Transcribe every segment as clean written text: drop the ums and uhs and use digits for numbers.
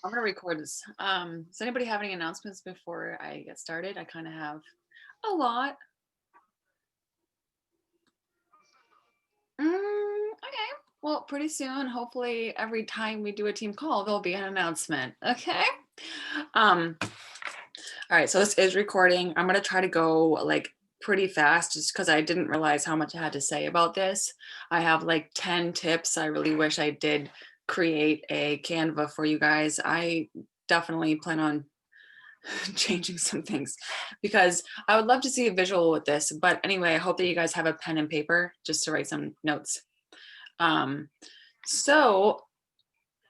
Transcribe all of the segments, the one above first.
I'm gonna record this. Does anybody have any announcements before I get started? I kind of have a lot. Okay. Well, pretty soon, hopefully every time we do a team call, there'll be an announcement. Okay. All right, so this is recording. I'm gonna try to go like pretty fast just because I didn't realize how much I had to say about this. I have like 10 tips. I really wish I did create a Canva for you guys. I definitely plan on changing some things because I would love to see a visual with this. But anyway, I hope that you guys have a pen and paper just to write some notes. So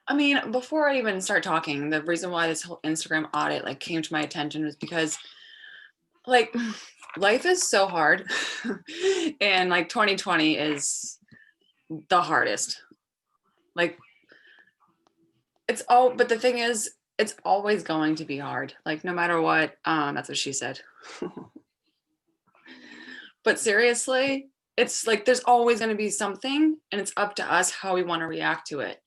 I mean, before I even start talking, the reason why this whole Instagram audit like came to my attention was because like life is so hard and like 2020 is the hardest. Like it's all, but the thing is, it's always going to be hard. Like no matter what, that's what she said. But seriously, it's like there's always going to be something and it's up to us how we want to react to it.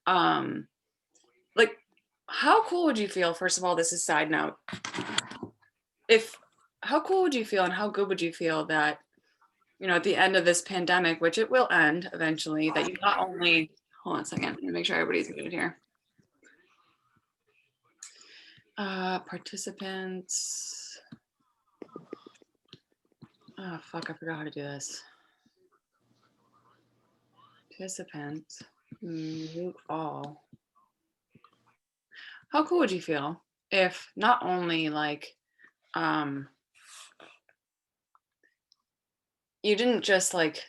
Like how cool would you feel, first of all, this is side note, if how cool would you feel and how good would you feel that, you know, at the end of this pandemic, which it will end eventually, that you not only, hold on a second, let me make sure everybody's muted here. Participants. Oh, fuck, I forgot how to do this. Participants, mute all. How cool would you feel if not only like, you didn't just like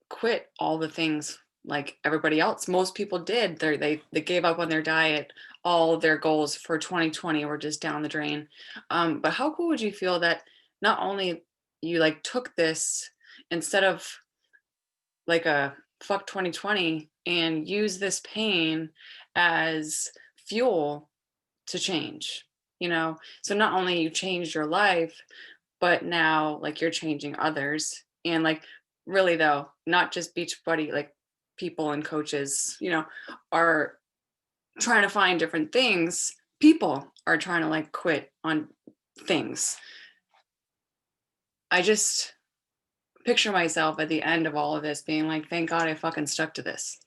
quit all the things like everybody else. Most people did. They gave up on their diet. All of their goals for 2020 were just down the drain. But how cool would you feel that not only you like took this instead of like a fuck 2020 and use this pain as fuel to change, you know? So not only you changed your life, but now like you're changing others. And like really though, not just Beachbody, like people and coaches, you know, are trying to find different things. People are trying to like quit on things. I just picture myself at the end of all of this being like, thank God I fucking stuck to this.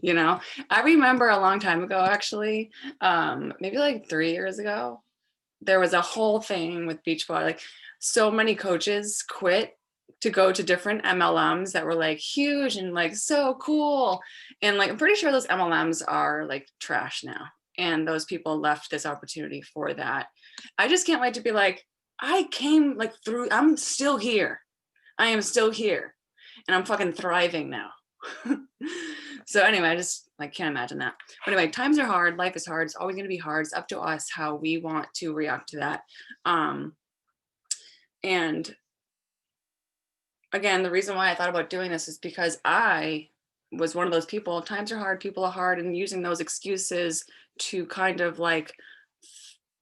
You know, I remember a long time ago, actually, maybe like 3 years ago, there was a whole thing with Beachbody. Like so many coaches quit to go to different MLMs that were like huge and like so cool. And like, I'm pretty sure those MLMs are like trash now. And those people left this opportunity for that. I just can't wait to be like, I came like through, I'm still here. I am still here and I'm fucking thriving now. So anyway, I just like can't imagine that. But anyway, times are hard, life is hard, it's always going to be hard. It's up to us how we want to react to that. And again, the reason why I thought about doing this is because I was one of those people, times are hard, people are hard, and using those excuses to kind of like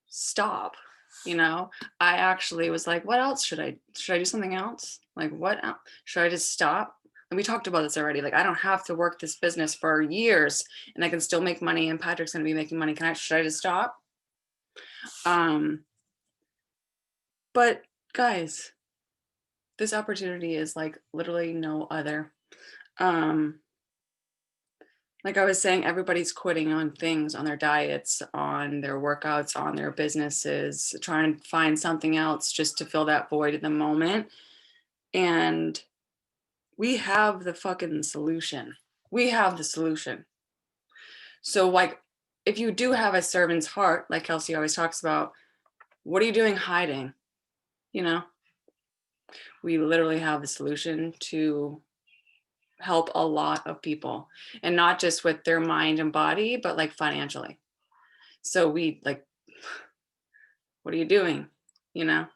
stop, you know. I actually was like, what else should I do something else? Like what else? Should I just stop? And we talked about this already. Like, I don't have to work this business for years and I can still make money and Patrick's going to be making money. Should I just stop? But guys, this opportunity is like literally no other. Like I was saying, everybody's quitting on things, on their diets, on their workouts, on their businesses, trying to find something else just to fill that void in the moment. And we have the fucking solution. We have the solution. So like, if you do have a servant's heart, like Kelsey always talks about, what are you doing hiding? You know, we literally have the solution to help a lot of people, and not just with their mind and body, but like financially. So we like, what are you doing? You know?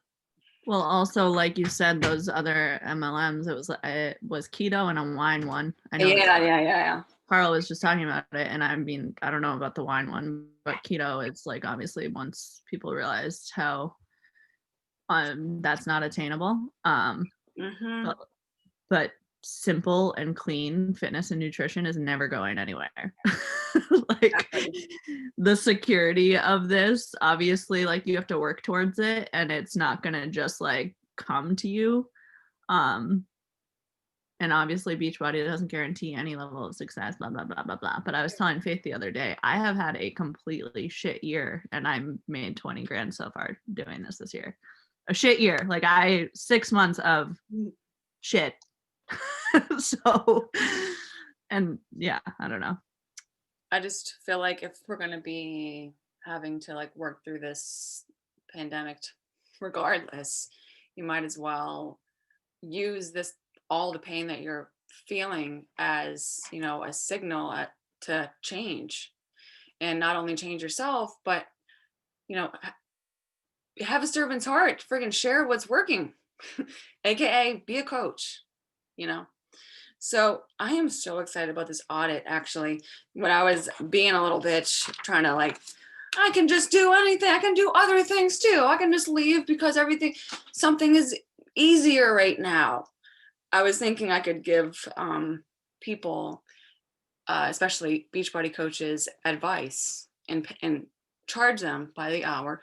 Well, also, like you said, those other MLMs, it was keto and a wine one. I know. Yeah. Carl was just talking about it, and I mean, I don't know about the wine one, but keto, it's like obviously once people realized how that's not attainable. But simple and clean fitness and nutrition is never going anywhere. Like Exactly. the security of this, obviously, like you have to work towards it and it's not gonna just like come to you. Um, and obviously Beachbody doesn't guarantee any level of success, blah, blah, blah, blah, blah. But I was telling Faith the other day, I have had a completely shit year and I made 20 grand so far doing this year. A shit year. Like 6 months of shit. So, and yeah, I don't know. I just feel like if we're going to be having to like work through this pandemic regardless, you might as well use this, all the pain that you're feeling, as a signal to change, and not only change yourself, but you know have a servant's heart, friggin' share what's working. AKA be a coach, you know so I am so excited about this audit. Actually, when I was being a little bitch trying to like, I can just do anything, I can do other things too, I can just leave because something is easier right now. I was thinking I could give people, especially Beachbody coaches, advice and charge them by the hour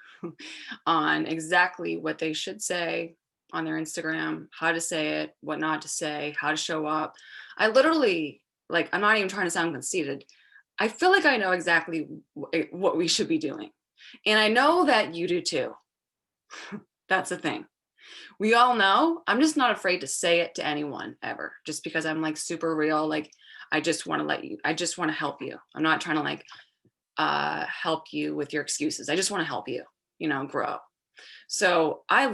on exactly what they should say on their Instagram, how to say it, what not to say, how to show up. I literally, like, I'm not even trying to sound conceited. I feel like I know exactly what we should be doing. And I know that you do too. That's the thing. We all know. I'm just not afraid to say it to anyone ever, just because I'm like super real. Like, I just want to help you. I'm not trying to like help you with your excuses. I just want to help you, grow. So I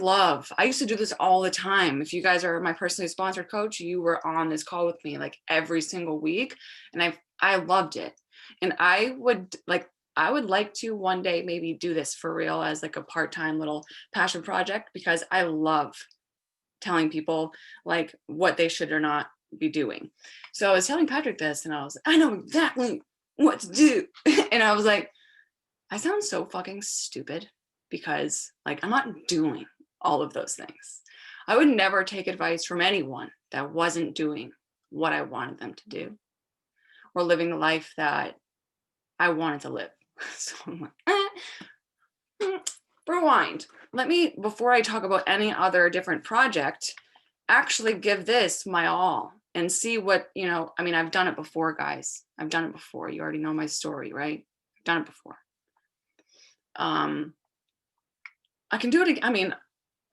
used to do this all the time. If you guys are my personally sponsored coach, you were on this call with me like every single week. And I loved it. And I would like to one day maybe do this for real as like a part-time little passion project, because I love telling people like what they should or not be doing. So I was telling Patrick this and I know exactly what to do. And I was like, I sound so fucking stupid because like I'm not doing all of those things. I would never take advice from anyone that wasn't doing what I wanted them to do or living the life that I wanted to live. So I'm like, rewind. Let me, before I talk about any other different project, actually give this my all and see what, I mean, I've done it before, guys. I've done it before. You already know my story, right? I've done it before. I can do it. I mean,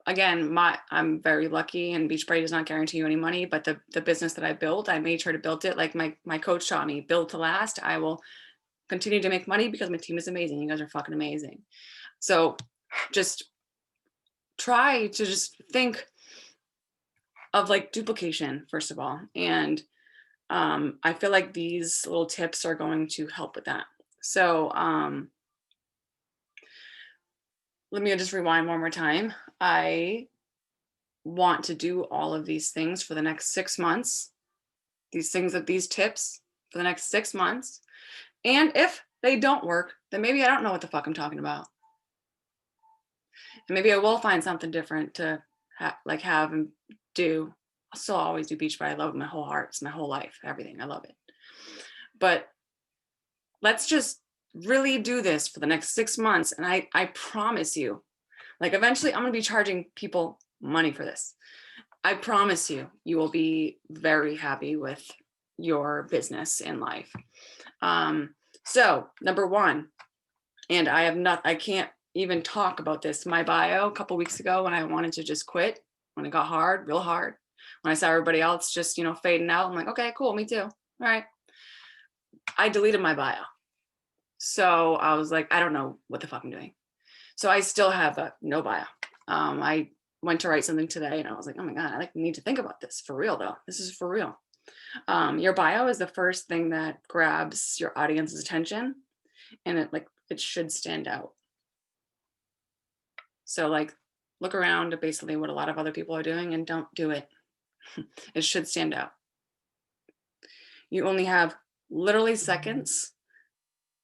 again, I'm very lucky, and Beachbody does not guarantee you any money, but the business that I built, I made sure to build it like my coach taught me, build to last. I will continue to make money because my team is amazing. You guys are fucking amazing. So just try to just think of like duplication, first of all. And I feel like these little tips are going to help with that. So let me just rewind one more time. I want to do all of these things for the next 6 months, these tips for the next 6 months. And if they don't work, then maybe I don't know what the fuck I'm talking about. And maybe I will find something different to have and do. I'll still always do Beachbody. I love it with my whole heart. It's my whole life, everything. I love it. But let's just really do this for the next 6 months. And I promise you, like eventually I'm going to be charging people money for this. I promise you, you will be very happy with your business and life. So number one, and I can't even talk about this. My bio a couple weeks ago when I wanted to just quit, when it got hard, real hard, when I saw everybody else just, fading out, I'm like, okay, cool, me too. All right. I deleted my bio. So I was like, I don't know what the fuck I'm doing. So I still have no bio. I went to write something today and I was like, oh my God, I need to think about this for real though. This is for real. Your bio is the first thing that grabs your audience's attention, and it should stand out. So like look around at basically what a lot of other people are doing and don't do it. It should stand out. You only have literally seconds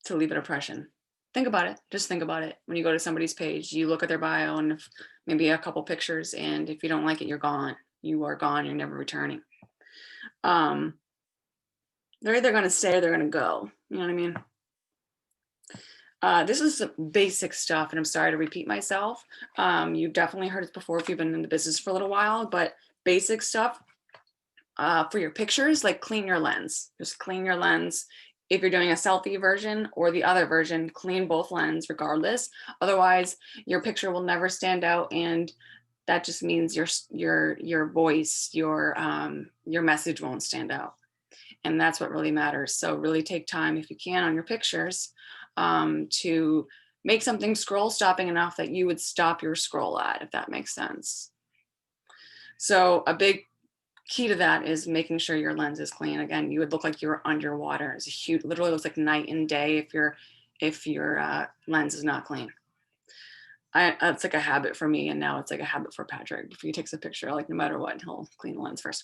to leave an impression. Think about it. Just think about it. When you go to somebody's page, you look at their bio and maybe a couple pictures, and if you don't like it, you're gone. You are gone. You're never returning. Um, they're either going to stay or they're going to go. You know what I mean? This is some basic stuff, and I'm sorry to repeat myself. You've definitely heard it before if you've been in the business for a little while, but basic stuff for your pictures, like clean your lens. Just clean your lens. If you're doing a selfie version or the other version, clean both lens regardless. Otherwise, your picture will never stand out, and that just means your voice, your message won't stand out, and that's what really matters. So really take time if you can on your pictures to make something scroll stopping enough that you would stop your scroll at, if that makes sense. So a big key to that is making sure your lens is clean. Again, you would look like you were underwater. It's a huge, literally looks like night and day if your lens is not clean. It's like a habit for me, and now it's like a habit for Patrick. If he takes a picture, like no matter what, he'll clean the lens first.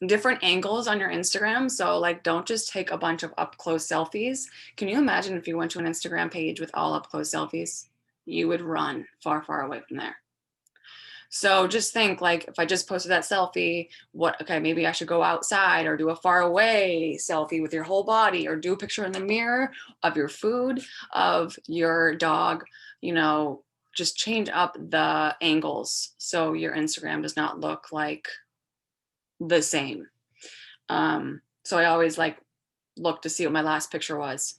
Different angles on your Instagram. So like, don't just take a bunch of up close selfies. Can you imagine if you went to an Instagram page with all up close selfies? You would run far, far away from there. So just think like, if I just posted that selfie, okay, maybe I should go outside or do a far away selfie with your whole body, or do a picture in the mirror of your food, of your dog, just change up the angles so your Instagram does not look like the same. So I always like look to see what my last picture was,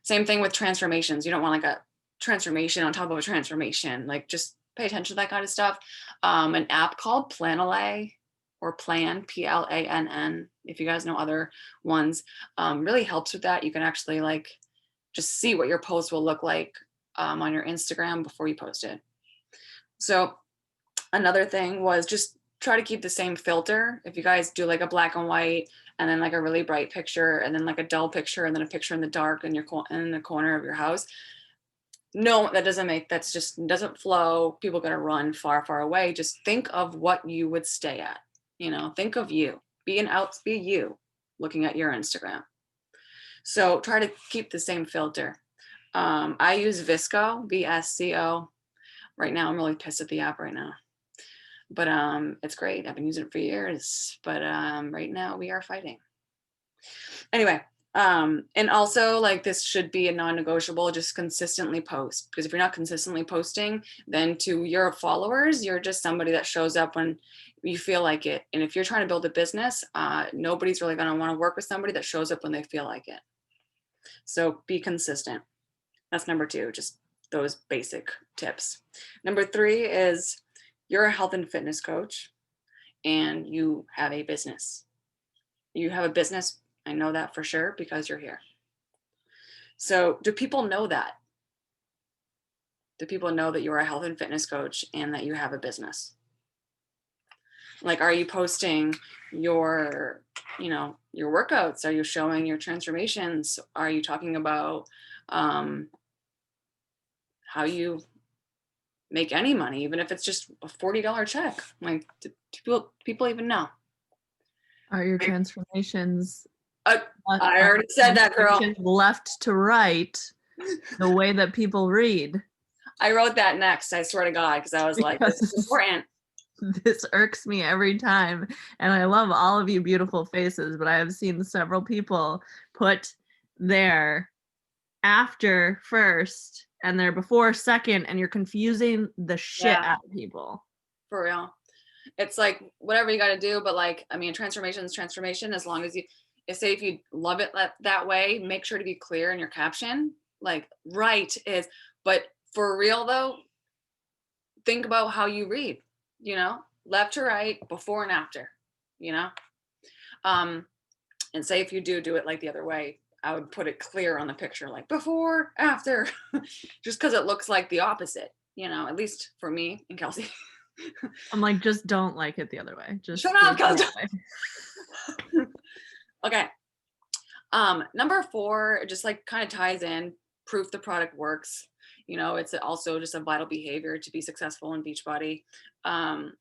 Same thing with transformations. You don't want like a transformation on top of a transformation. Like, just pay attention to that kind of stuff. An app called Planalay, or Plann, if you guys know other ones, really helps with that. You can actually like just see what your post will look like on your Instagram before you post it. So another thing was just try to keep the same filter. If you guys do like a black and white and then like a really bright picture and then like a dull picture and then a picture in the dark in the corner of your house, no, that just doesn't flow. People are going to run far, far away. Just think of what you would stay at. Think of you. Be you looking at your Instagram. So try to keep the same filter. I use Visco, VSCO. Right now, I'm really pissed at the app right now. But it's great. I've been using it for years. But right now we are fighting. Anyway, and also like, this should be a non-negotiable, just consistently post. Because if you're not consistently posting, then to your followers, you're just somebody that shows up when you feel like it. And if you're trying to build a business, nobody's really going to want to work with somebody that shows up when they feel like it. So be consistent. That's number 2, just those basic tips. Number 3 is, you're a health and fitness coach and you have a business. You have a business. I know that for sure because you're here. So do people know that? Do people know that you're a health and fitness coach and that you have a business? Like, are you posting your workouts? Are you showing your transformations? Are you talking about how you make any money, even if it's just a $40 check? Like, do people even know? Are your transformations I already said that, girl. left to right, the way that people read? I wrote that next, I swear to God, because I was like, this is important. This irks me every time. And I love all of you beautiful faces, but I have seen several people put their after first and their before second, and you're confusing the shit out of people. For real. It's like, whatever you got to do, but like, I mean, transformation is transformation. As long as if you love it that way, make sure to be clear in your caption. Like, right is, but for real though, think about how you read, left to right, before and after, and say if you do it like the other way, I would put it clear on the picture, like before, after, just because it looks like the opposite, at least for me and Kelsey. I'm like, just don't like it the other way. Just shut up, Kelsey. Okay. Number 4, just like kind of ties in, proof the product works. It's also just a vital behavior to be successful in Beachbody. I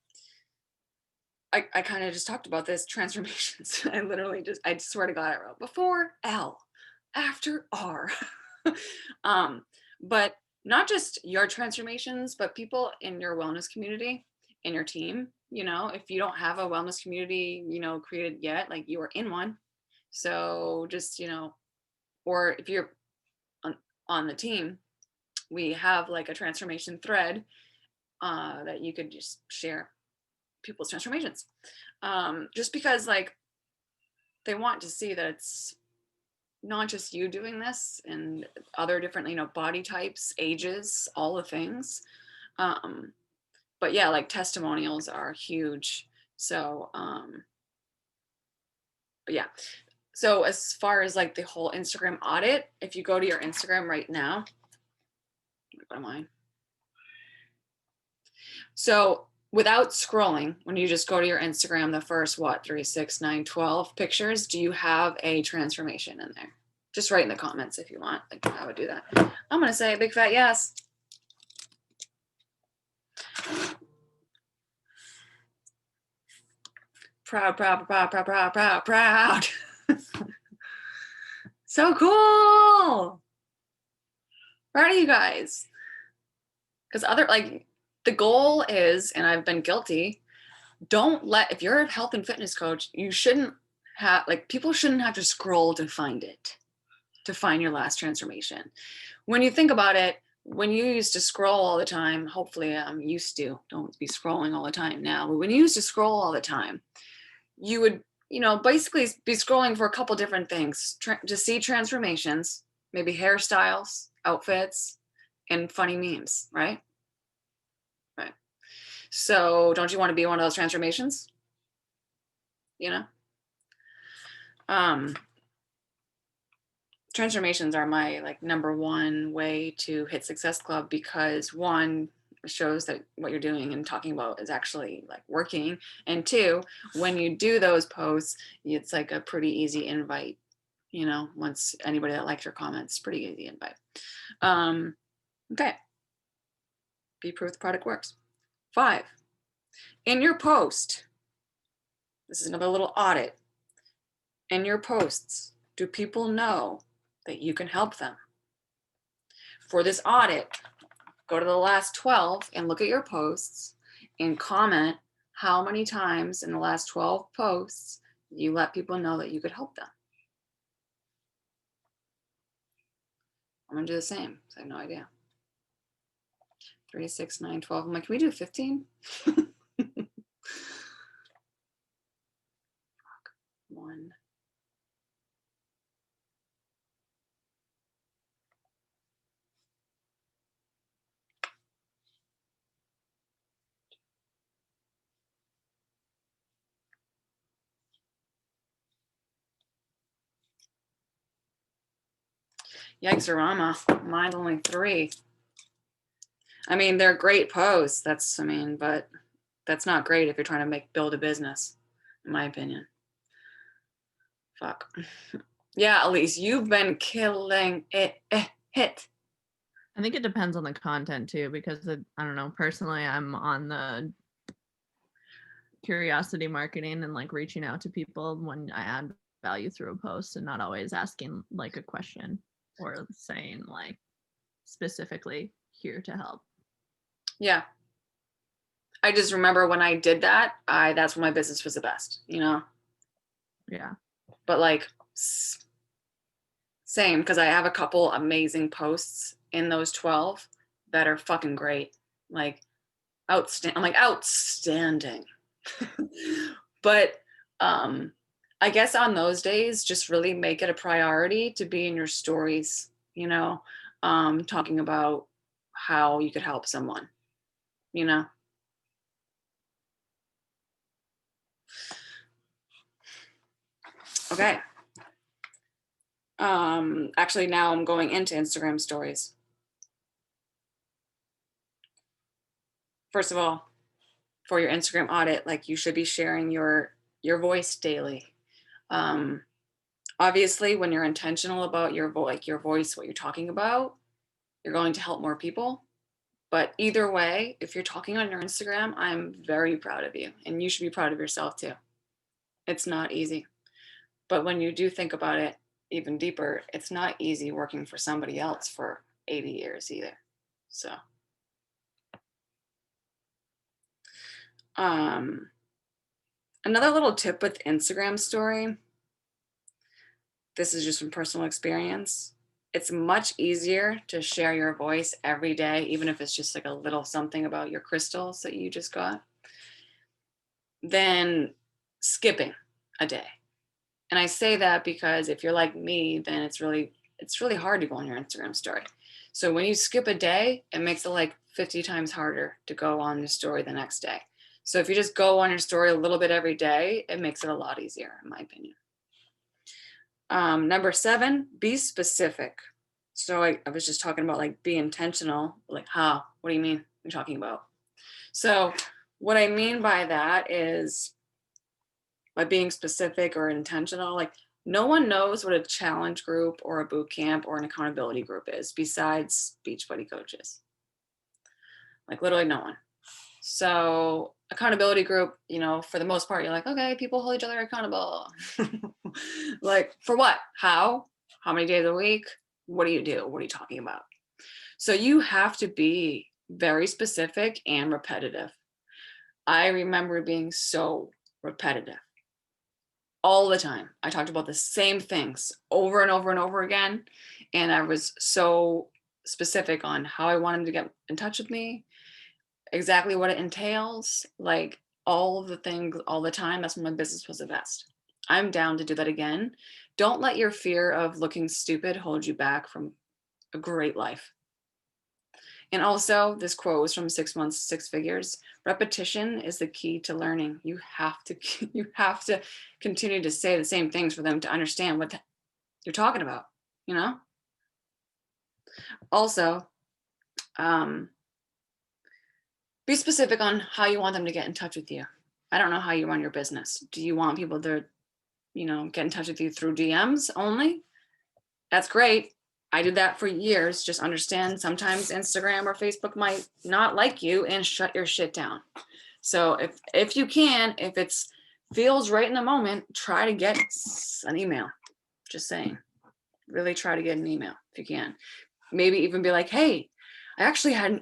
kind of just talked about this, transformations. I swear to God, I wrote before L, after R. But not just your transformations, but people in your wellness community, in your team, You know, if you don't have a wellness community, you know, created yet, like you are in one. So just, you know, or if you're on, on the team, we have like a transformation thread that you could just share people's transformations. Just because like they want to see that it's not just you doing this and other different, you know, body types, ages, all the things. Um, but yeah, like testimonials are huge. So, but yeah. So as far as like the whole Instagram audit, if you go to your Instagram right now, go to mine. So without scrolling, when you just go to your Instagram, the first what, 3, 6, 9, 12 pictures, do you have a transformation in there? Just write in the comments if you want. Like I would do that. I'm gonna say a big fat yes. Proud, proud, proud, proud, proud, proud, proud. So cool. Proud of you guys. Because other like the goal is, and I've been guilty, don't let, if you're a health and fitness coach, you shouldn't have, like, people shouldn't have to scroll to find it, to find your last transformation. When you think about it, when you used to scroll all the time, hopefully I'm used to, don't be scrolling all the time now, but when you used to scroll all the time, you would, you know, basically be scrolling for a couple different things to see transformations, maybe hairstyles, outfits, and funny memes, right? Right. So don't you want to be one of those transformations? You know? Um, transformations are my like number one way to hit Success Club because one, it shows that what you're doing and talking about is actually like working, and two, when you do those posts, it's like a pretty easy invite. You know, once anybody that likes your comments, pretty easy invite. Okay, be proof the product works. 5, in your post, this is another little audit. In your posts, do people know that you can help them? For this audit, go to the last 12 and look at your posts and comment how many times in the last 12 posts you let people know that you could help them. I'm gonna do the same. I have no idea. 3, 6, 9, 12. I'm like, can we do 15? 1. Yikes-a-rama. Mine's only 3. I mean, they're great posts. That's, I mean, but that's not great if you're trying to build a business, in my opinion. Fuck. Yeah, Elise, you've been killing it. Hit. I think it depends on the content too, because I don't know, personally, I'm on the curiosity marketing and like reaching out to people when I add value through a post and not always asking like a question or saying like specifically here to help. Yeah. I just remember when I did that, that's when my business was the best, you know? Yeah. But like same, because I have a couple amazing posts in those 12 that are fucking great. Like outstanding. I'm like outstanding. But I guess on those days, just really make it a priority to be in your stories, you know, talking about how you could help someone, you know. Okay. Actually now I'm going into Instagram stories. First of all, for your Instagram audit, like you should be sharing your voice daily. Um, obviously, when you're intentional about like your voice, what you're talking about, you're going to help more people. But either way, if you're talking on your Instagram, I'm very proud of you, and you should be proud of yourself too. It's not easy, but when you do think about it even deeper, it's not easy working for somebody else for 80 years either. So Um, Another little tip with Instagram story, this is just from personal experience. It's much easier to share your voice every day, even if it's just like a little something about your crystals that you just got, than skipping a day. And I say that because if you're like me, then it's really hard to go on your Instagram story. So when you skip a day, it makes it like 50 times harder to go on your story the next day. So if you just go on your story a little bit every day, it makes it a lot easier, in my opinion. Number 7, be specific. So I was just talking about like be intentional. Like how? What do you mean? What are you talking about? So what I mean by that is by being specific or intentional, like no one knows what a challenge group or a boot camp or an accountability group is besides Beachbody coaches. Like literally no one. So accountability group, for the most part, you're like, okay, people hold each other accountable. Like for what? How? How many days a week? What do you do? What are you talking about? So you have to be very specific and repetitive. I remember being so repetitive all the time. I talked about the same things over and over and over again. And I was so specific on how I want them to get in touch with me, exactly what it entails, like all of the things all the time. That's when my business was the best. I'm down to do that again. Don't let your fear of looking stupid hold you back from a great life. And also, this quote was from 6 Months, 6 Figures. Repetition is the key to learning. You have to you have to continue to say the same things for them to understand what you're talking about, you know? Also, um, be specific on how you want them to get in touch with you. I don't know how you run your business. Do you want people to, get in touch with you through DMs only? That's great. I did that for years. Just understand sometimes Instagram or Facebook might not like you and shut your shit down. So if you can, if it's feels right in the moment, try to get an email. Just saying. Really try to get an email if you can. Maybe even be like, hey, I actually had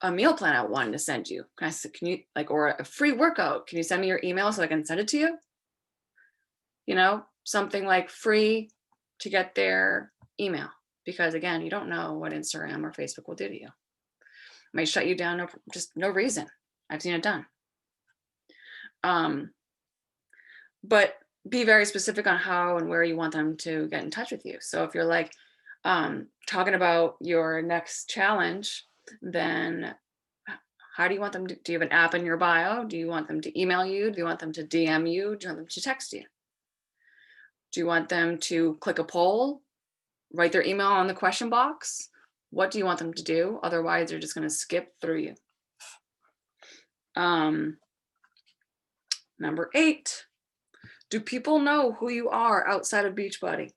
a meal plan I wanted to send you. Can you like, or a free workout? Can you send me your email so I can send it to you? Something like free to get their email. Because again, you don't know what Instagram or Facebook will do to you. It might shut you down, just no reason. I've seen it done. But be very specific on how and where you want them to get in touch with you. So if you're like talking about your next challenge, then how do you want them to, do you have an app in your bio? Do you want them to email you? Do you want them to DM you? Do you want them to text you? Do you want them to click a poll, write their email on the question box? What do you want them to do? Otherwise, they're just going to skip through you. Number 8, do people know who you are outside of Beachbody?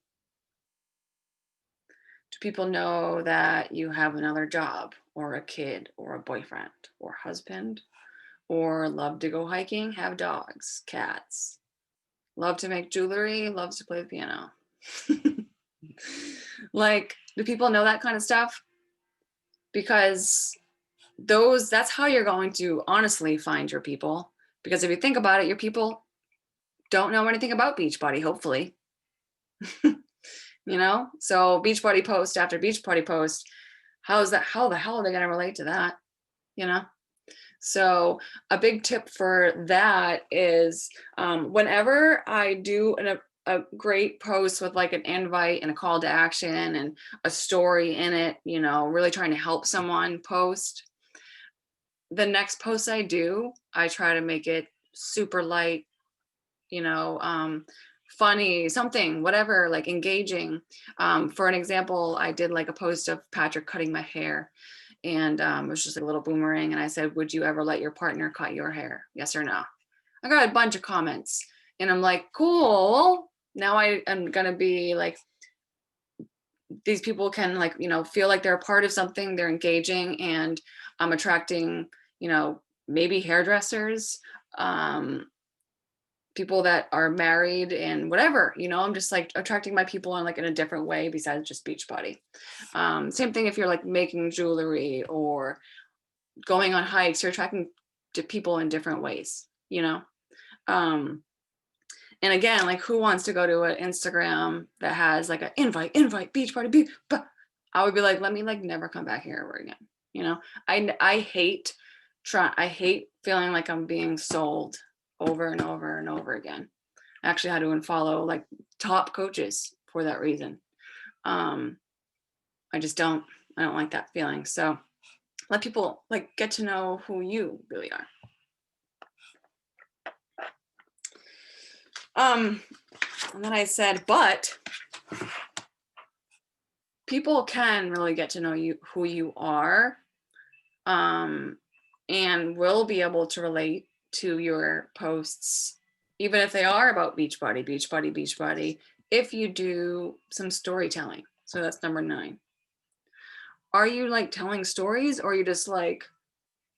Do people know that you have another job or a kid or a boyfriend or husband or love to go hiking, have dogs, cats, love to make jewelry, loves to play the piano? Like, do people know that kind of stuff? Because that's how you're going to honestly find your people. Because if you think about it, your people don't know anything about Beachbody, hopefully. So Beachbody post after Beachbody post, how the hell are they going to relate to that? So a big tip for that is whenever I do a great post with like an invite and a call to action and a story in it, really trying to help someone post, the next post I do, I try to make it super light, funny, something, whatever, like engaging. For an example, I did like a post of Patrick cutting my hair, and it was just like a little boomerang. And I said, would you ever let your partner cut your hair? Yes or no? I got a bunch of comments, and I'm like, cool. Now I am going to be like, these people can like, feel like they're a part of something, they're engaging, and I'm attracting, maybe hairdressers, people that are married and whatever, I'm just like attracting my people in a different way besides just Beachbody. Same thing if you're like making jewelry or going on hikes, you're attracting to people in different ways, you know? Um, and again, like who wants to go to an Instagram that has like an invite, beach party, beach, but I would be like, let me like never come back here ever again. You know, I hate I hate feeling like I'm being sold over and over and over again. I actually had to unfollow like top coaches for that reason. Um, I just I don't like that feeling. So let people like get to know who you really are. And then I said, but people can really get to know you, who you are, and will be able to relate to your posts, even if they are about Beachbody, Beachbody, Beachbody, if you do some storytelling. So that's number 9. Are you like telling stories, or are you just like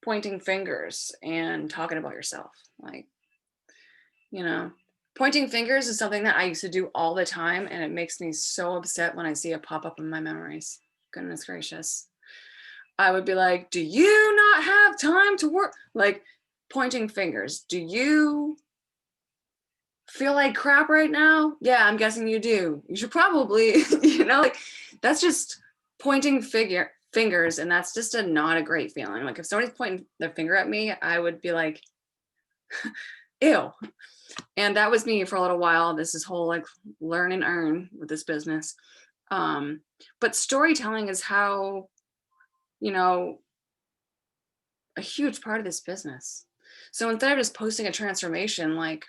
pointing fingers and talking about yourself? Like, you know, pointing fingers is something that I used to do all the time, and it makes me so upset when I see it pop up in my memories. Goodness gracious. I would be like, do you not have time to work? Like pointing fingers. Do you feel like crap right now? Yeah, I'm guessing you do. You should probably, like that's just pointing fingers, and that's just not a great feeling. Like if somebody's pointing their finger at me, I would be like, ew. And that was me for a little while. This is whole like learn and earn with this business. But storytelling is how, a huge part of this business. So instead of just posting a transformation, like,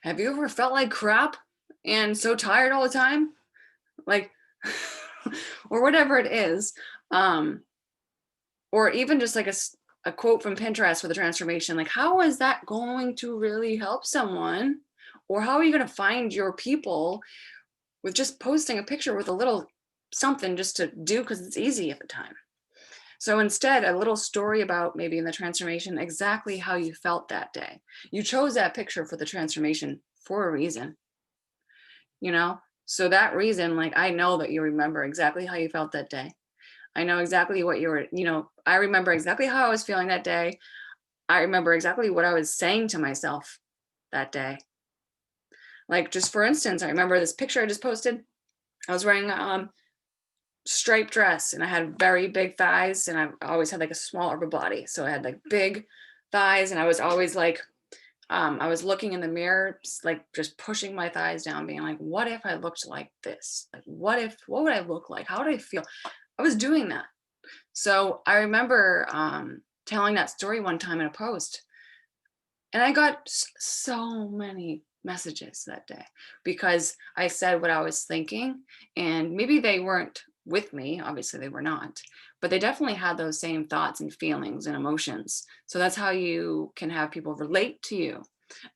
have you ever felt like crap and so tired all the time? Like, or whatever it is. Or even just like a quote from Pinterest for the transformation. Like, how is that going to really help someone? Or how are you going to find your people with just posting a picture with a little something just to do because it's easy at the time? So instead, a little story about maybe in the transformation, exactly how you felt that day. You chose that picture for the transformation for a reason, So that reason, like, I know that you remember exactly how you felt that day. I know exactly what you were, I remember exactly how I was feeling that day. I remember exactly what I was saying to myself that day. Like, just for instance, I remember this picture I just posted. I was wearing striped dress, and I had very big thighs, and I always had like a small upper body, so I had like big thighs, and I was always like I was looking in the mirror, like just pushing my thighs down, being like, what if I looked like this? Like, what would I look like? How would I feel? I was doing that. So I remember telling that story one time in a post, and I got so many messages that day because I said what I was thinking. And maybe they weren't with me. Obviously, they were not. But they definitely had those same thoughts and feelings and emotions. So that's how you can have people relate to you.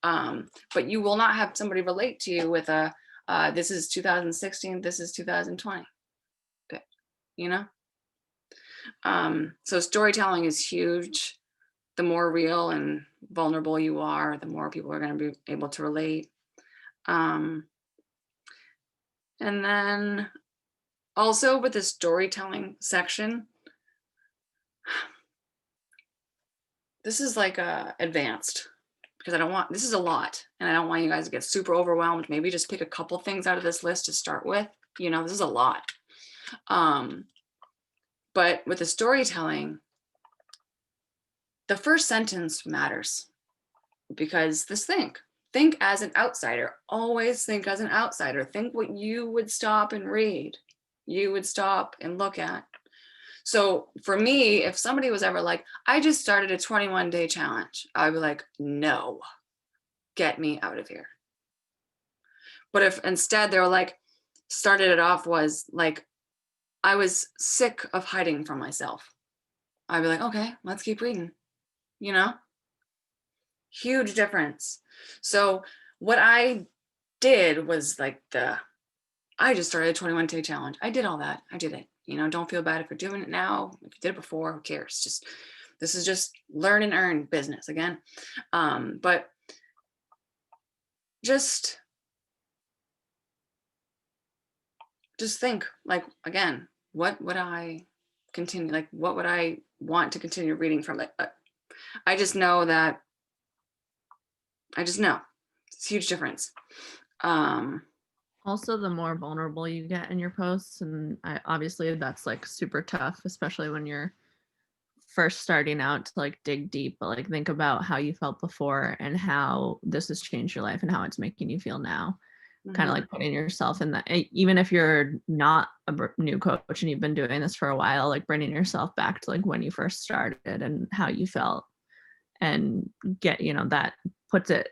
But you will not have somebody relate to you with this is 2016, this is 2020. Okay. You know? So storytelling is huge. The more real and vulnerable you are, the more people are going to be able to relate. And then also with the storytelling section, this is like advanced because this is a lot, and I don't want you guys to get super overwhelmed. Maybe just pick a couple things out of this list to start with. This is a lot. But with the storytelling, the first sentence matters because think as an outsider. Always think as an outsider. Think what you would stop and read, you would stop and look at. So for me, if somebody was ever like, I just started a 21-day challenge, I'd be like, no, get me out of here. But if instead they were like, started it off was like, I was sick of hiding from myself, I'd be like, okay, let's keep reading, huge difference. So what I did was like I just started a 21-day challenge. I did all that. I did it. Don't feel bad if you're doing it now. If you did it before, who cares? This is just learn and earn business again. But just think, like, again, what would I continue? Like, what would I want to continue reading from it? I just know that I just know. It's a huge difference. Um, Also, the more vulnerable you get in your posts, and obviously that's like super tough, especially when you're first starting out to like dig deep, but like think about how you felt before and how this has changed your life and how it's making you feel now. Kind of mhm. like putting yourself in that, even if you're not a new coach and you've been doing this for a while, like bringing yourself back to like when you first started and how you felt, and get, that puts it,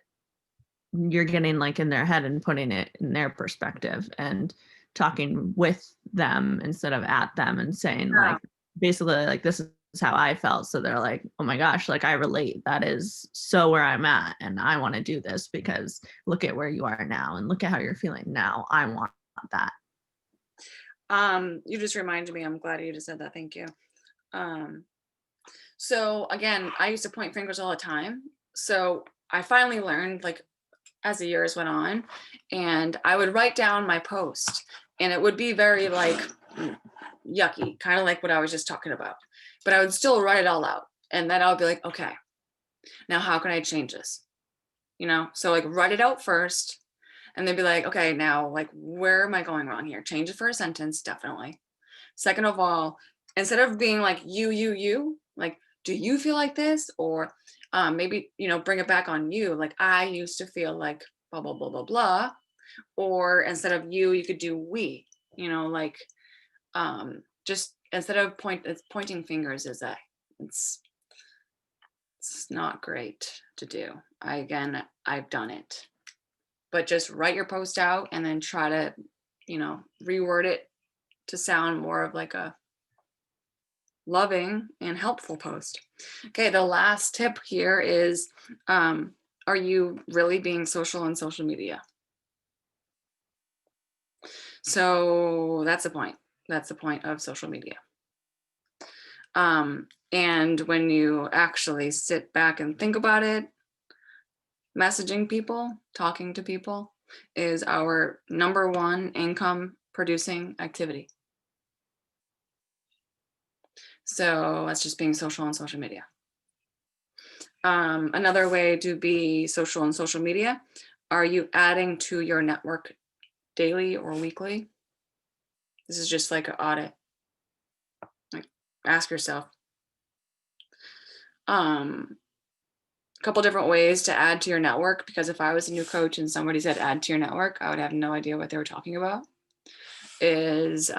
you're getting like in their head and putting it in their perspective and talking with them instead of at them, and saying Yeah. like basically like this is how I felt, so they're like, oh my gosh, like I relate, that is so where I'm at, and I want to do this because look at where you are now and look at how you're feeling now, I want that. You just reminded me. I'm glad you just said that. Thank you. Um, so again, I used to point fingers all the time. So I finally learned, like, as the years went on, and I would write down my post, and it would be very like yucky, kind of like what I was just talking about. But I would still write it all out, and then I would be like, okay, now how can I change this? So like write it out first, and then be like, okay, now like where am I going wrong here? Change it for a sentence, definitely. Second of all, instead of being like you, like, do you feel like this? Or maybe, bring it back on you. Like, I used to feel like blah, blah, blah, blah, blah. Or instead of you could do we, like, just instead of pointing fingers is that it's, it's not great to do. I've done it, but just write your post out and then try to, reword it to sound more of like a loving and helpful post. Okay, the last tip here is, are you really being social on social media? So that's the point. That's the point of social media. And when you actually sit back and think about it, messaging people, talking to people is our number one income producing activity. So that's just being social on social media. Another way to be social on social media, are you adding to your network daily or weekly? This is just like an audit. Like, ask yourself. A couple different ways to add to your network, because if I was a new coach and somebody said add to your network, I would have no idea what they were talking about. Is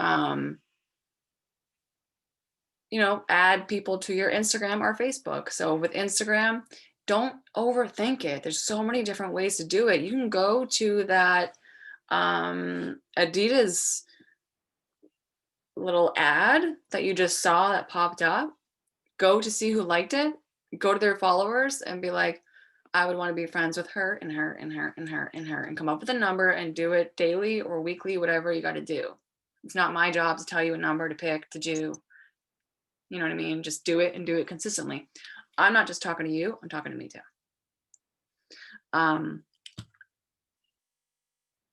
add people to your Instagram or Facebook. So with Instagram, don't overthink it. There's so many different ways to do it. You can go to that Adidas little ad that you just saw that popped up, go to see who liked it, go to their followers and be like, I would want to be friends with her and her and her and her and her, and come up with a number and do it daily or weekly, whatever you got to do. It's not my job to tell you a number to pick to do. You know what I mean? Just do it and do it consistently. I'm not just talking to you, I'm talking to me too. Um,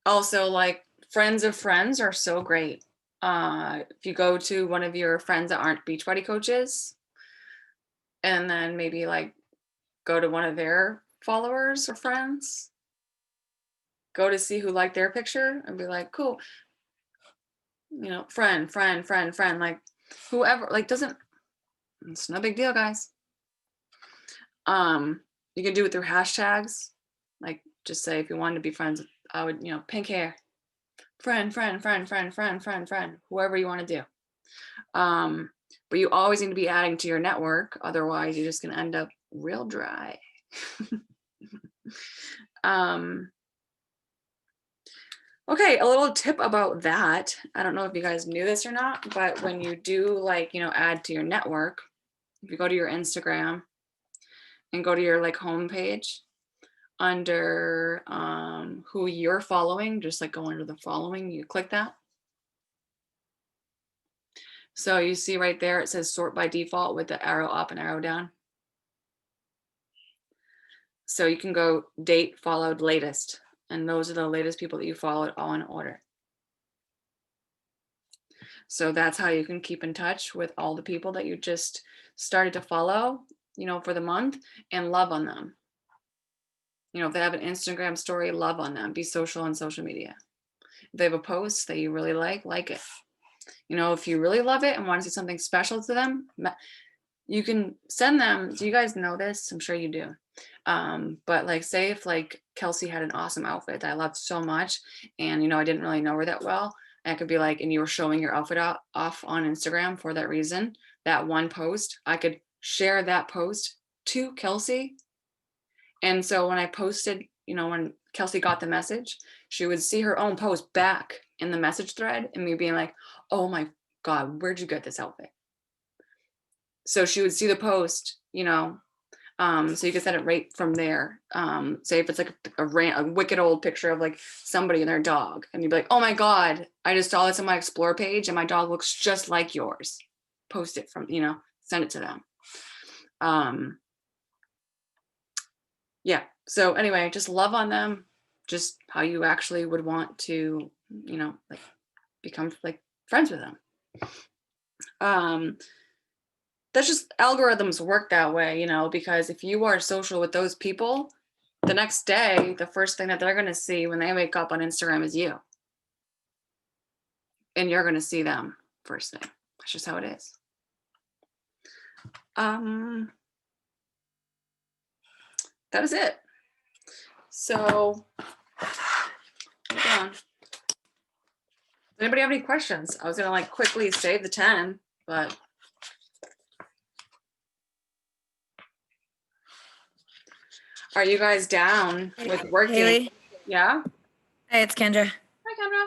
Also, like, friends of friends are so great. If you go to one of your friends that aren't Beachbody coaches, and then maybe like go to one of their followers or friends, go to see who liked their picture and be like, cool, friend, like whoever, like, doesn't, it's no big deal, guys. Um, you can do it through hashtags. Like, just say if you wanted to be friends, I would, pink hair, friend, whoever you want to do. But you always need to be adding to your network. Otherwise, you're just going to end up real dry. um, okay, a little tip about that. I don't know if you guys knew this or not, but when you do, like, add to your network, if you go to your Instagram and go to your like homepage under who you're following, just like go under the following, you click that. So you see right there, it says sort by default with the arrow up and arrow down. So you can go date followed latest, and those are the latest people that you followed all in order. So that's how you can keep in touch with all the people that you just started to follow. for the month, and love on them. If they have an Instagram story, love on them. Be social on social media. If they have a post that you really like it. If you really love it and want to see something special to them, you can send them. Do you guys know this? I'm sure you do. But like, say if like Kelsey had an awesome outfit that I loved so much, and I didn't really know her that well, and I could be like, and you were showing your outfit off on Instagram for that reason, that one post, I could share that post to Kelsey. And so when I posted, when Kelsey got the message, she would see her own post back in the message thread and me being like, oh my God, where'd you get this outfit? So she would see the post, so you can set it right from there. Say if it's like a wicked old picture of like somebody and their dog, and you'd be like, oh my God, I just saw this on my Explore page and my dog looks just like yours. Post it from, send it to them. Yeah. So anyway, just love on them, just how you actually would want to, like become like friends with them. That's just algorithms work that way, because if you are social with those people, the next day, the first thing that they're going to see when they wake up on Instagram is you. And you're going to see them first thing. That's just how it is. That is it. So, hold on. Does anybody have any questions? I was going to like quickly save the 10, but. Are you guys down with working? Haley? Yeah. Hey, it's Kendra. Hi, Kendra.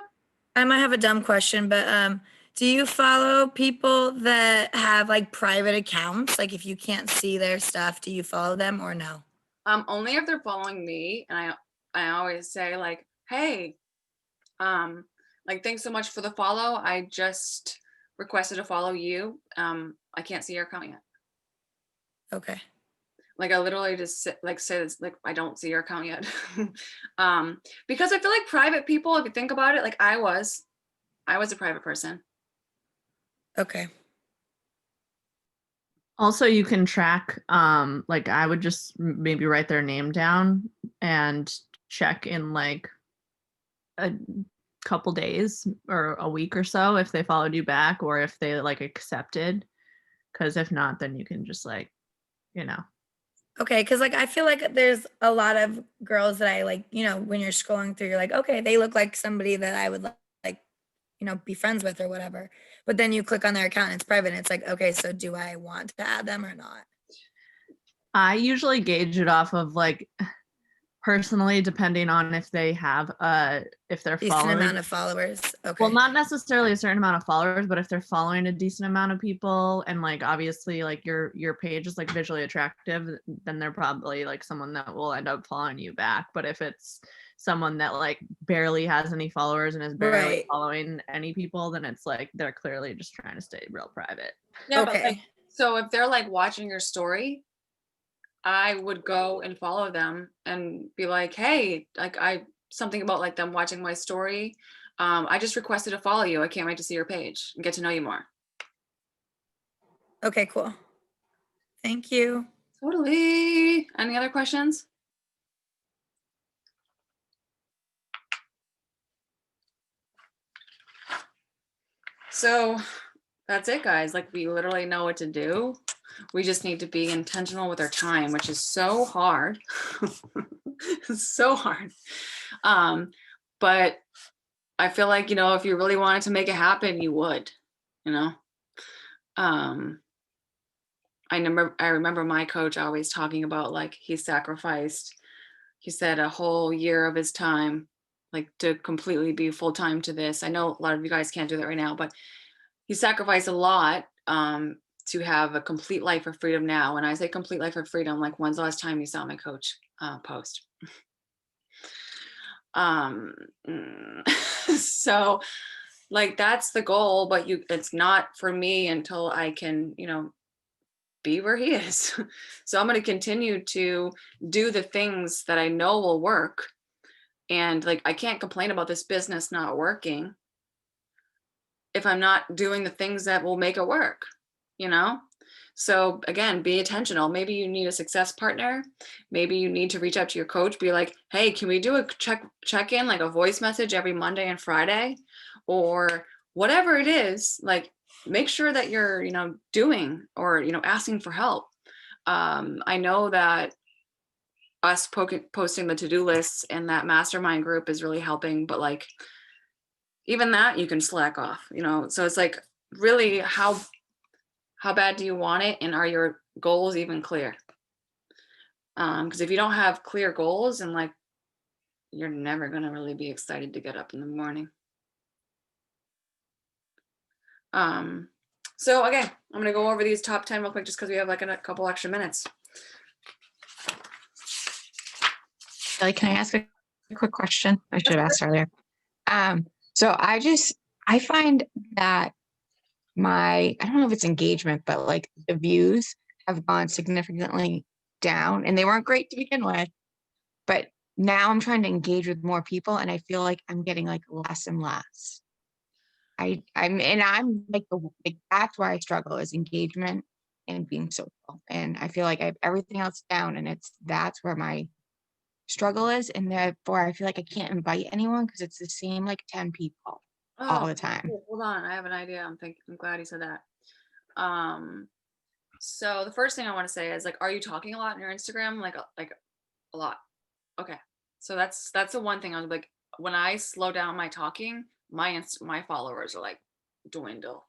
I might have a dumb question, but do you follow people that have like private accounts? Like if you can't see their stuff, do you follow them or no? Only if they're following me, and I always say like, hey, like thanks so much for the follow. I just requested to follow you. I can't see your account yet. Okay. Like I literally just say this, like I don't see your account yet. Because I feel like private people, if you think about it, like I was a private person. Okay. Also, you can track, like I would just maybe write their name down and check in like a couple days or a week or so if they followed you back or if they like accepted. Because if not, then you can just like, Okay, because like I feel like there's a lot of girls that I like, when you're scrolling through, you're like, okay, they look like somebody that I would like, be friends with or whatever. But then you click on their account and it's private and it's like, okay, so do I want to add them or not? I usually gauge it off of like personally, depending on if they have if they're Decent following amount of followers. Okay. well, not necessarily a certain amount of followers, but if they're following a decent amount of people and like obviously like your page is like visually attractive, then they're probably like someone that will end up following you back. But if it's someone that like barely has any followers and is barely Right. following any people, then it's like they're clearly just trying to stay real private. Yeah, but like, Okay. so if they're like watching your story, I would go and follow them and be like, hey, like something about like them watching my story. I just requested to follow you. I can't wait to see your page and get to know you more. Okay, cool. Thank you. Totally. Any other questions? So that's it, guys. Like we literally know what to do. We just need to be intentional with our time, which is so hard. It's so hard. But I feel like, if you really wanted to make it happen, you would, I remember my coach always talking about like he said a whole year of his time, like to completely be full time to this. I know a lot of you guys can't do that right now, but he sacrificed a lot to have a complete life of freedom now. When I say complete life of freedom, like when's the last time you saw my coach post? So like that's the goal, but it's not for me until I can, be where he is. So I'm going to continue to do the things that I know will work. And like I can't complain about this business not working if I'm not doing the things that will make it work. you know? So again, be intentional. Maybe you need a success partner. Maybe you need to reach out to your coach, be like, hey, can we do a check in, like a voice message every Monday and Friday? Or whatever it is, like make sure that you're, doing or, asking for help. I know that us posting the to-do lists in that mastermind group is really helping, but like even that you can slack off, so it's like really how bad do you want it, and are your goals even clear? Because if you don't have clear goals, and like you're never going to really be excited to get up in the morning. So okay, I'm going to go over these top 10 real quick just because we have like a couple extra minutes. Can I ask a quick question? I should have asked earlier. So I find that I don't know if it's engagement, but like the views have gone significantly down, and they weren't great to begin with, but now I'm trying to engage with more people, and I feel like I'm getting like less and less. I'm like that's where I struggle, is engagement and being social. And I feel like I have everything else down, and that's where my struggle is. And therefore I feel like I can't invite anyone because it's the same like 10 people all the time. Cool. Hold on, I have an idea. I'm glad you said that. So the first thing I want to say is like, are you talking a lot on your Instagram? Like a lot. Okay. So that's the one thing I was like, when I slow down my talking, my followers are like dwindle.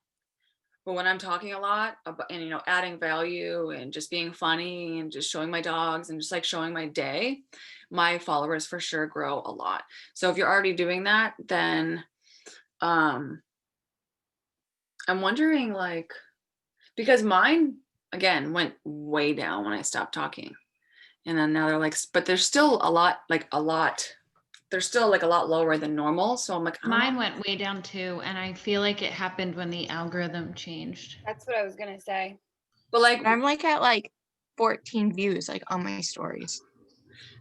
But when I'm talking a lot about, and adding value and just being funny and just showing my dogs and just like showing my day, my followers for sure grow a lot. So if you're already doing that, then I'm wondering, like, because mine again went way down when I stopped talking. And then now they're like, but there's still a lot, they're still like a lot lower than normal. So I'm like, mine went way down too. And I feel like it happened when the algorithm changed. That's what I was going to say. but like, I'm like at like 14 views like on my stories,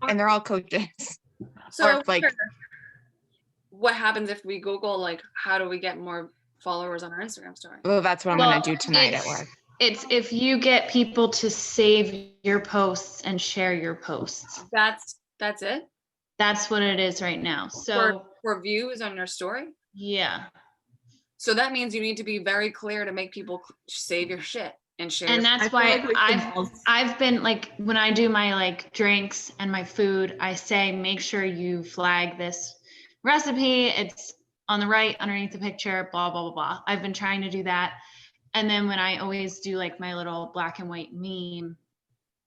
and they're all coaches. so like, what happens if we Google like, how do we get more followers on our Instagram story? well, that's what I'm Well, gonna do tonight at work. It's if you get people to save your posts and share your posts. That's it. That's what it is right now. So for views on your story. yeah. So that means you need to be very clear to make people save your shit and share. And that's why like I've been like, when I do my like drinks and my food, I say, make sure you flag this recipe. It's on the right underneath the picture, blah, blah, blah, blah. I've been trying to do that. And then when I always do like my little black and white meme,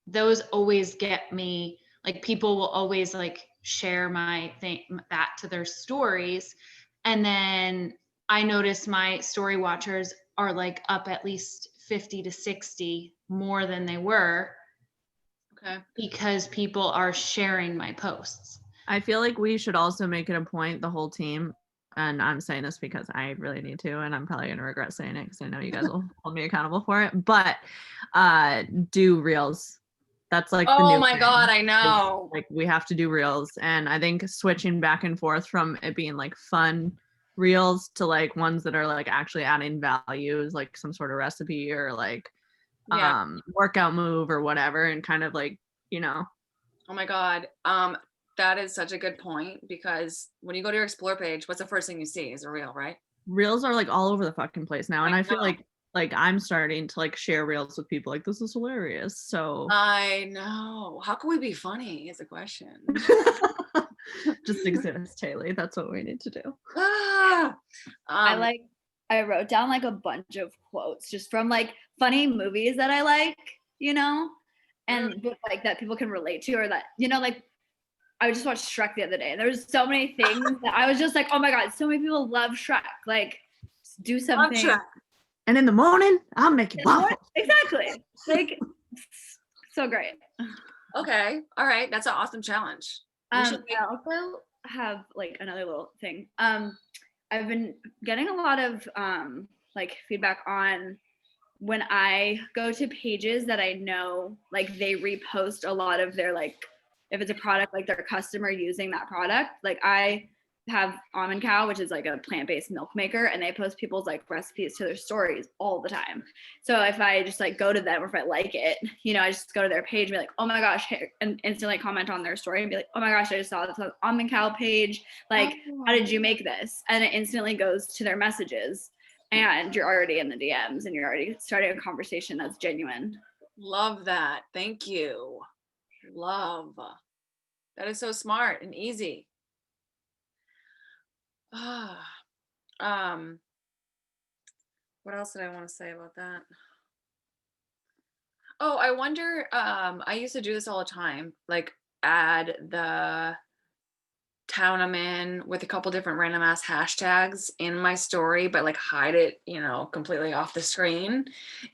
those always get me, like people will always like share my thing that to their stories. And then I notice my story watchers are like up at least 50 to 60 more than they were. Okay. Because people are sharing my posts. I feel like we should also make it a point, the whole team, and I'm saying this because I really need to, and I'm probably going to regret saying it because I know you guys will hold me accountable for it, but do reels. That's like the new my thing. God, I know. Like we have to do reels, and I think switching back and forth from it being like fun reels to like ones that are like actually adding values, like some sort of recipe or like workout move or whatever, and kind of like, oh my God, that is such a good point, because when you go to your explore page, what's the first thing you see is a reel, right? Reels are like all over the fucking place now, and I feel like I'm starting to like share reels with people, like this is hilarious. So I know, how can we be funny is a question. just exist, Haley. That's what we need to do. I wrote down like a bunch of quotes just from like funny movies that I like, and like that people can relate to, or that, like I just watched Shrek the other day, and there was so many things that I was just like, oh my God, so many people love Shrek. Like, do something. And in the morning, I'll make you waffles. Exactly. Like, so great. Okay. All right. That's an awesome challenge. I also have like another little thing. I've been getting a lot of like feedback on when I go to pages that I know like they repost a lot of their, like, if it's a product, like their customer using that product. Like I have Almond Cow, which is like a plant-based milk maker, and they post people's like recipes to their stories all the time. So if I just like go to them, or if I like it, you know, I just go to their page and be like, oh my gosh, and instantly comment on their story and be like, oh my gosh, I just saw this on Almond Cow page. Like, how did you make this? And it instantly goes to their messages, and you're already in the DMs and you're already starting a conversation that's genuine. Love that. Thank you. Love. That is so smart and easy. What else did I want to say about that? Oh, I wonder, I used to do this all the time, like add the town I'm in with a couple different random ass hashtags in my story, but like hide it, you know, completely off the screen.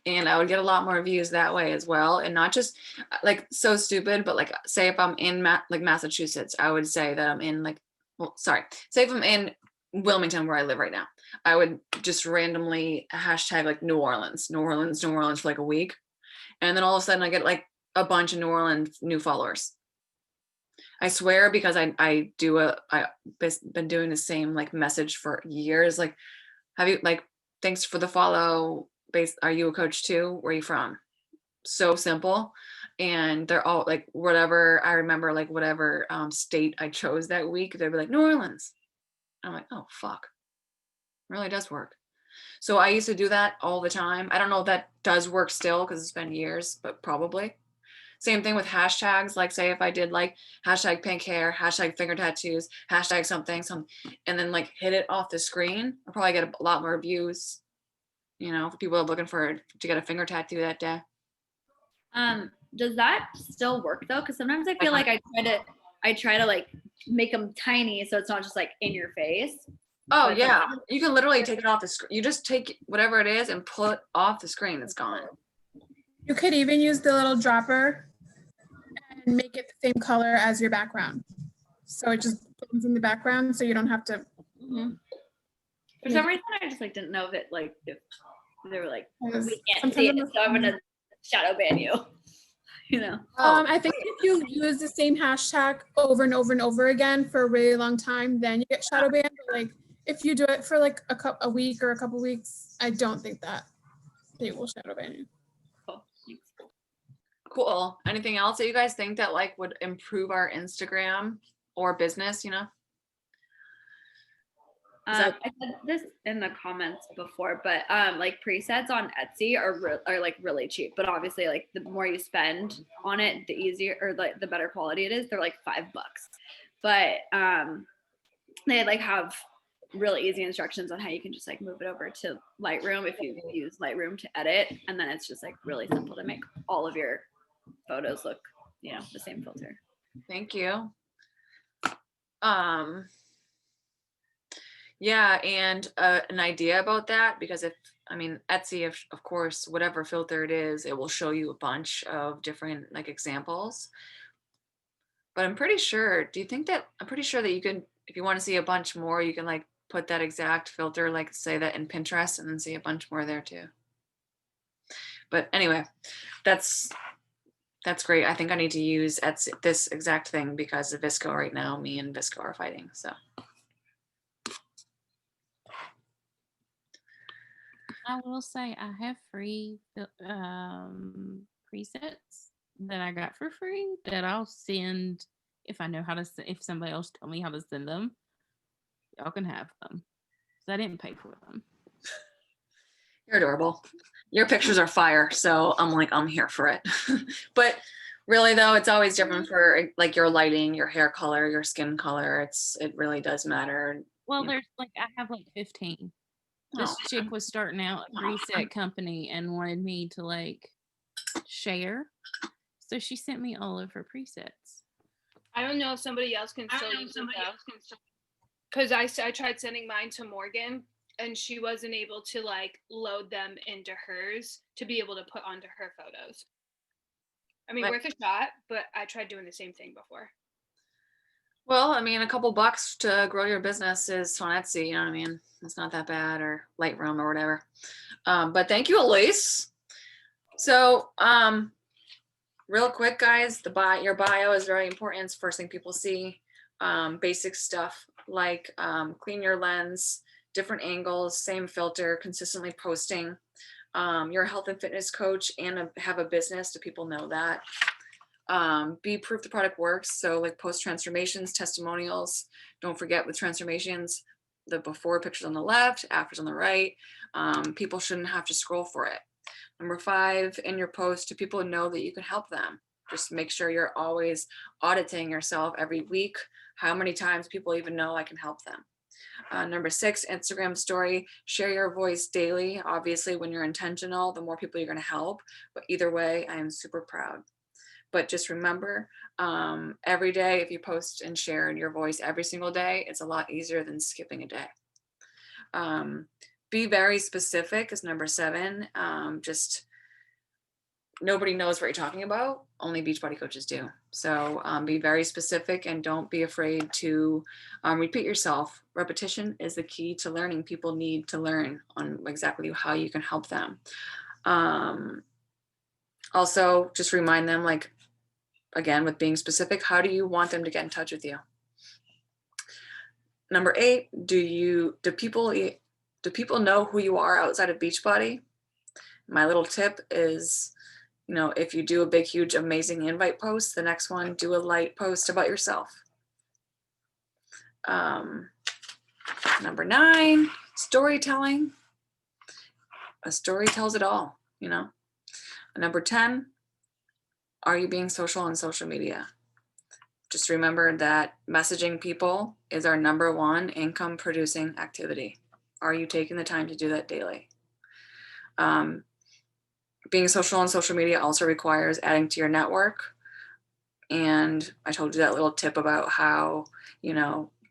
And I would get a lot more views that way as well. And not just like so stupid, but like say if I'm in like Massachusetts, I would say that I'm in like, well, sorry, say if I'm in Wilmington where I live right now, I would just randomly hashtag like New Orleans for like a week. And then all of a sudden I get like a bunch of New Orleans new followers. I swear, because I've been doing the same like message for years. Like, have you like, thanks for the follow. Are you a coach too? Where are you from? So simple. And they're all like, whatever, I remember like whatever state I chose that week, they'd be like, New Orleans. I'm like, oh, fuck. It really does work. So I used to do that all the time. I don't know if that does work still because it's been years, but probably. Same thing with hashtags. Like say if I did like hashtag pink hair, hashtag finger tattoos, hashtag something, and then like hit it off the screen, I'll probably get a lot more views, you know, if people are looking to get a finger tattoo that day. Does that still work though? Because sometimes I feel like I try to like make them tiny so it's not just like in your face. Oh yeah, you can literally take it off the screen. You just take whatever it is and pull it off the screen. It's gone. You could even use the little dropper and make it the same color as your background. So it just blends in the background so you don't have to. Mm-hmm. For some reason, I just like didn't know if they were like, we can't see it, so I'm gonna shadow ban you. You know. I think if you use the same hashtag over and over and over again for a really long time, then you get shadow banned. But like if you do it for like a week or a couple weeks, I don't think that they will shadow ban you. Cool. Anything else that you guys think that like would improve our Instagram or business, you know? I said this in the comments before, but like presets on Etsy are like really cheap, but obviously like the more you spend on it, the easier or like the better quality it is. They're like $5, but they like have really easy instructions on how you can just like move it over to Lightroom if you use Lightroom to edit, and then it's just like really simple to make all of your photos look, you know, the same filter. Thank you. Yeah, and an idea about that, because Etsy, of course, whatever filter it is, it will show you a bunch of different like examples. But I'm pretty sure that you can, if you want to see a bunch more, you can like put that exact filter, like say that in Pinterest, and then see a bunch more there too. But anyway, that's great. I think I need to use Etsy, this exact thing, because of Visco right now, me and Visco are fighting, so. I will say I have free presets that I got for free that I'll send if I know how to. If somebody else tell me how to send them, y'all can have them. So I didn't pay for them. You're adorable. Your pictures are fire, so I'm here for it. But really though, it's always different for like your lighting, your hair color, your skin color. It really does matter. Well, there's like I have like 15. This chick was starting out a preset company and wanted me to like share. So she sent me all of her presets. I don't know if somebody else can still use it though. Because I tried sending mine to Morgan and she wasn't able to like load them into hers to be able to put onto her photos. I mean, worth a shot, but I tried doing the same thing before. Well, a couple bucks to grow your business is on Etsy, you know what I mean? It's not that bad, or Lightroom or whatever. But thank you, Elise. So, real quick, guys, your bio is very important. It's the first thing people see. Basic stuff like clean your lens, different angles, same filter, consistently posting. You're a health and fitness coach and have a business. Do people know that? Be proof the product works. So like post transformations, testimonials. Don't forget with transformations, the before pictures on the left, afters on the right. People shouldn't have to scroll for it. Number 5, in your post, do people know that you can help them? Just make sure you're always auditing yourself every week. How many times people even know I can help them? Number 6, Instagram story, share your voice daily. Obviously, when you're intentional, the more people you're going to help. But either way, I am super proud. But just remember, every day, if you post and share your voice every single day, it's a lot easier than skipping a day. Be very specific is number 7. Just nobody knows what you're talking about. Only Beachbody coaches do. So be very specific and don't be afraid to repeat yourself. Repetition is the key to learning. People need to learn on exactly how you can help them. Also, just remind them, like, again, with being specific, how do you want them to get in touch with you? Number 8, do people know who you are outside of Beachbody? My little tip is, if you do a big, huge, amazing invite post, the next one, do a light post about yourself. Number 9, storytelling. A story tells it all, Number 10, are you being social on social media? Just remember that messaging people is our number 1 income producing activity. Are you taking the time to do that daily? Being social on social media also requires adding to your network. And I told you that little tip about how,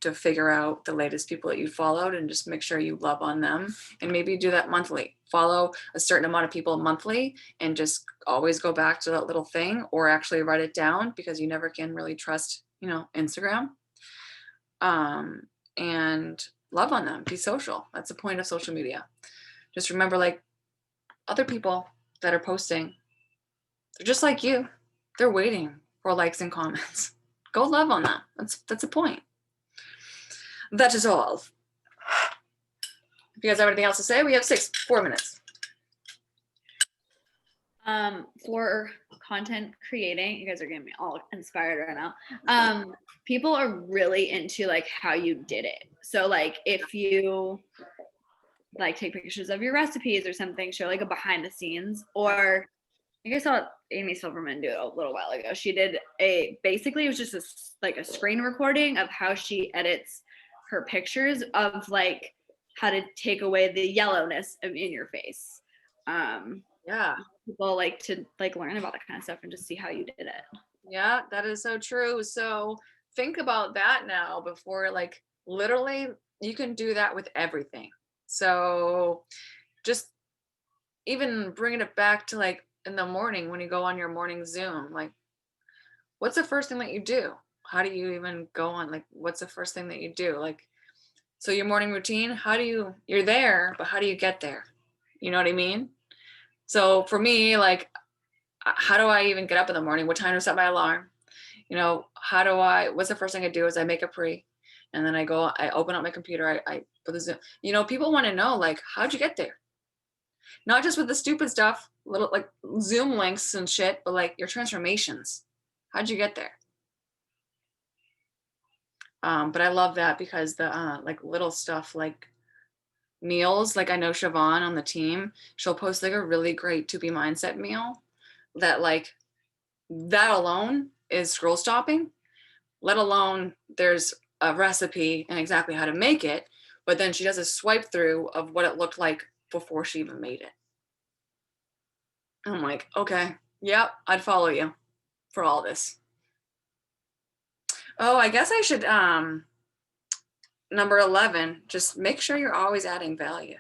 to figure out the latest people that you followed and just make sure you love on them, and maybe do that monthly. Follow a certain amount of people monthly and just always go back to that little thing, or actually write it down, because you never can really trust, Instagram. And love on them, be social. That's the point of social media. Just remember, like, other people that are posting, they're just like you. They're waiting for likes and comments. Go love on them. That's a point. That is all. If you guys have anything else to say, we have 4 minutes. For content creating, you guys are getting me all inspired right now. People are really into like how you did it. So like if you like take pictures of your recipes or something, show like a behind the scenes, or I think I saw Amy Silverman do it a little while ago. She did basically it was just a screen recording of how she edits her pictures, of like how to take away the yellowness in your face. Yeah. People like to learn about that kind of stuff and just see how you did it. Yeah, that is so true. So think about that now before, like, literally you can do that with everything. So just even bringing it back to like in the morning when you go on your morning Zoom, like, what's the first thing that you do? How do you even go on? Like, what's the first thing that you do? Like, so your morning routine, you're there, but how do you get there? You know what I mean? So for me, like, how do I even get up in the morning? What time to set my alarm? What's the first thing I do is I make a pre, and then I open up my computer. I put the Zoom. People want to know, like, how'd you get there? Not just with the stupid stuff, little like Zoom links and shit, but like your transformations. How'd you get there? But I love that, because the like little stuff like meals, like I know Siobhan on the team, she'll post like a really great to be mindset meal that, like, that alone is scroll stopping, let alone there's a recipe and exactly how to make it, but then she does a swipe through of what it looked like before she even made it. I'm like, okay, yep, I'd follow you for all this. Oh, I guess I should number 11, just make sure you're always adding value.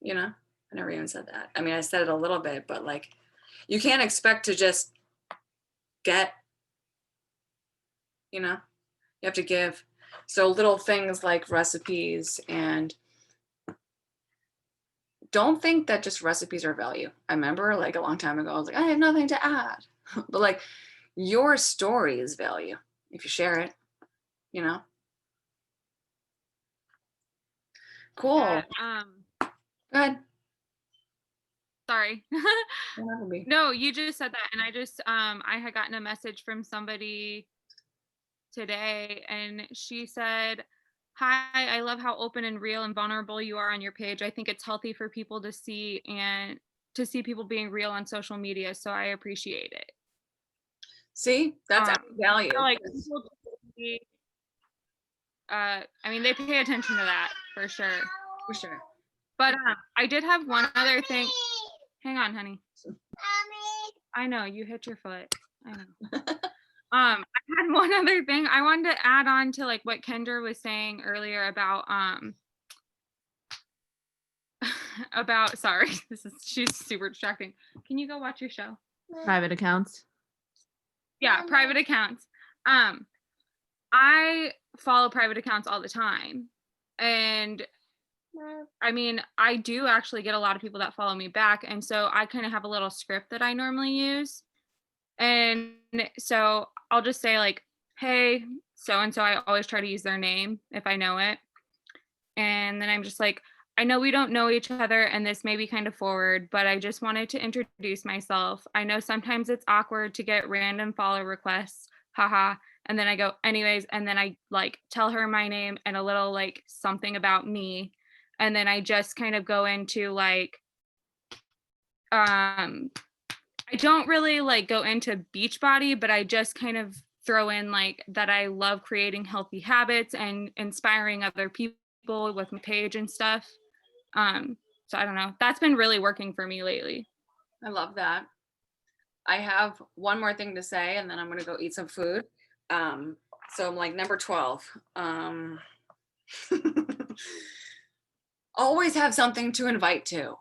I never even said that. I mean, I said it a little bit, but like, you can't expect to just get, you have to give. So little things like recipes, and don't think that just recipes are value. I remember like a long time ago, I was like, I have nothing to add. But like, your story is value if you share it, Cool. Yeah, Go ahead. sorry. Don't have to be. No, you just said that, and I had gotten a message from somebody today, and she said, "Hi, I love how open and real and vulnerable you are on your page. I think it's healthy for people to see people being real on social media, so I appreciate it." See, that's added value. So, like, people I mean, they pay attention to that for sure. For sure. But I did have one other thing. Hang on, honey. I know you hit your foot. I know. I had one other thing I wanted to add on to like what Kendra was saying earlier about sorry, she's super distracting. Can you go watch your show? Private accounts. Yeah, private accounts. I follow private accounts all the time. And I mean, I do actually get a lot of people that follow me back. And so I kind of have a little script that I normally use. And so I'll just say like, hey, so-and-so, I always try to use their name if I know it. And then I'm just like, I know we don't know each other and this may be kind of forward, but I just wanted to introduce myself. I know sometimes it's awkward to get random follow requests, haha. And then I go, anyways, and then I like tell her my name and a little like something about me. And then I just kind of go into like, I don't really like go into Beachbody, but I just kind of throw in like that I love creating healthy habits and inspiring other people with my page and stuff. So I don't know. That's been really working for me lately. I love that. I have one more thing to say, and then I'm gonna go eat some food. So I'm like number 12. Always have something to invite to.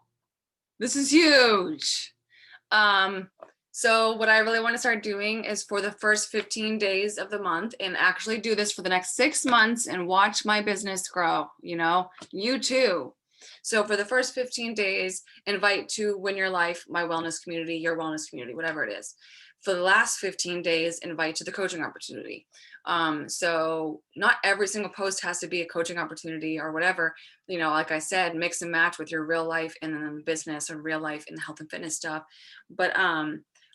This is huge. So what I really want to start doing is for the first 15 days of the month and actually do this for the next 6 months and watch my business grow, you too. So for the first 15 days, invite to Win Your Life, my wellness community, your wellness community, whatever it is. For the last 15 days, invite to the coaching opportunity. So not every single post has to be a coaching opportunity or whatever, like I said, mix and match with your real life and then the business or real life and the health and fitness stuff. But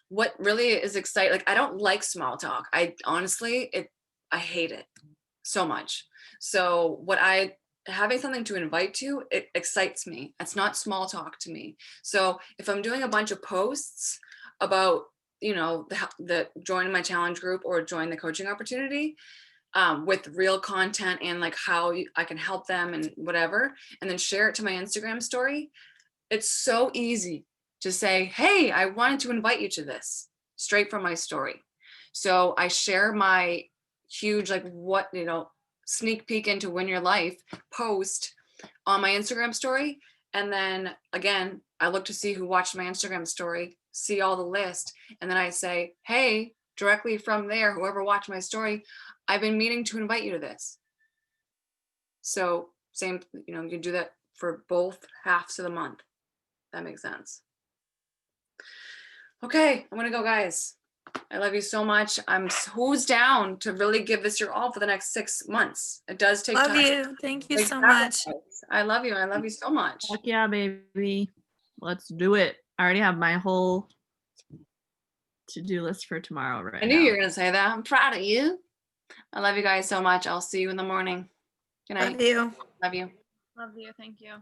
what really is exciting, like I don't like small talk. I honestly, I hate it so much. So having something to invite to, it excites me. It's not small talk to me. So if I'm doing a bunch of posts about, the join my challenge group or join the coaching opportunity with real content and like how I can help them and whatever, and then share it to my Instagram story, it's so easy to say, hey, I wanted to invite you to this straight from my story. So I share my huge, like what, sneak peek into Win Your Life post on my Instagram story. And then again, I look to see who watched my Instagram story, see all the list. And then I say, hey, directly from there, whoever watched my story, I've been meaning to invite you to this. So same, you can do that for both halves of the month. That makes sense. Okay, I'm gonna go, guys. I love you so much. Who's down to really give this your all for the next 6 months? It does take time. Love you. Thank you Big so much. sacrifice. I love you. I love you so much. Heck yeah, baby. Let's do it. I already have my whole to-do list for tomorrow right I knew now. you were gonna say that. I'm proud of you. I love you guys so much. I'll see you in the morning. Good night. Love you. Love you. Love you. Thank you.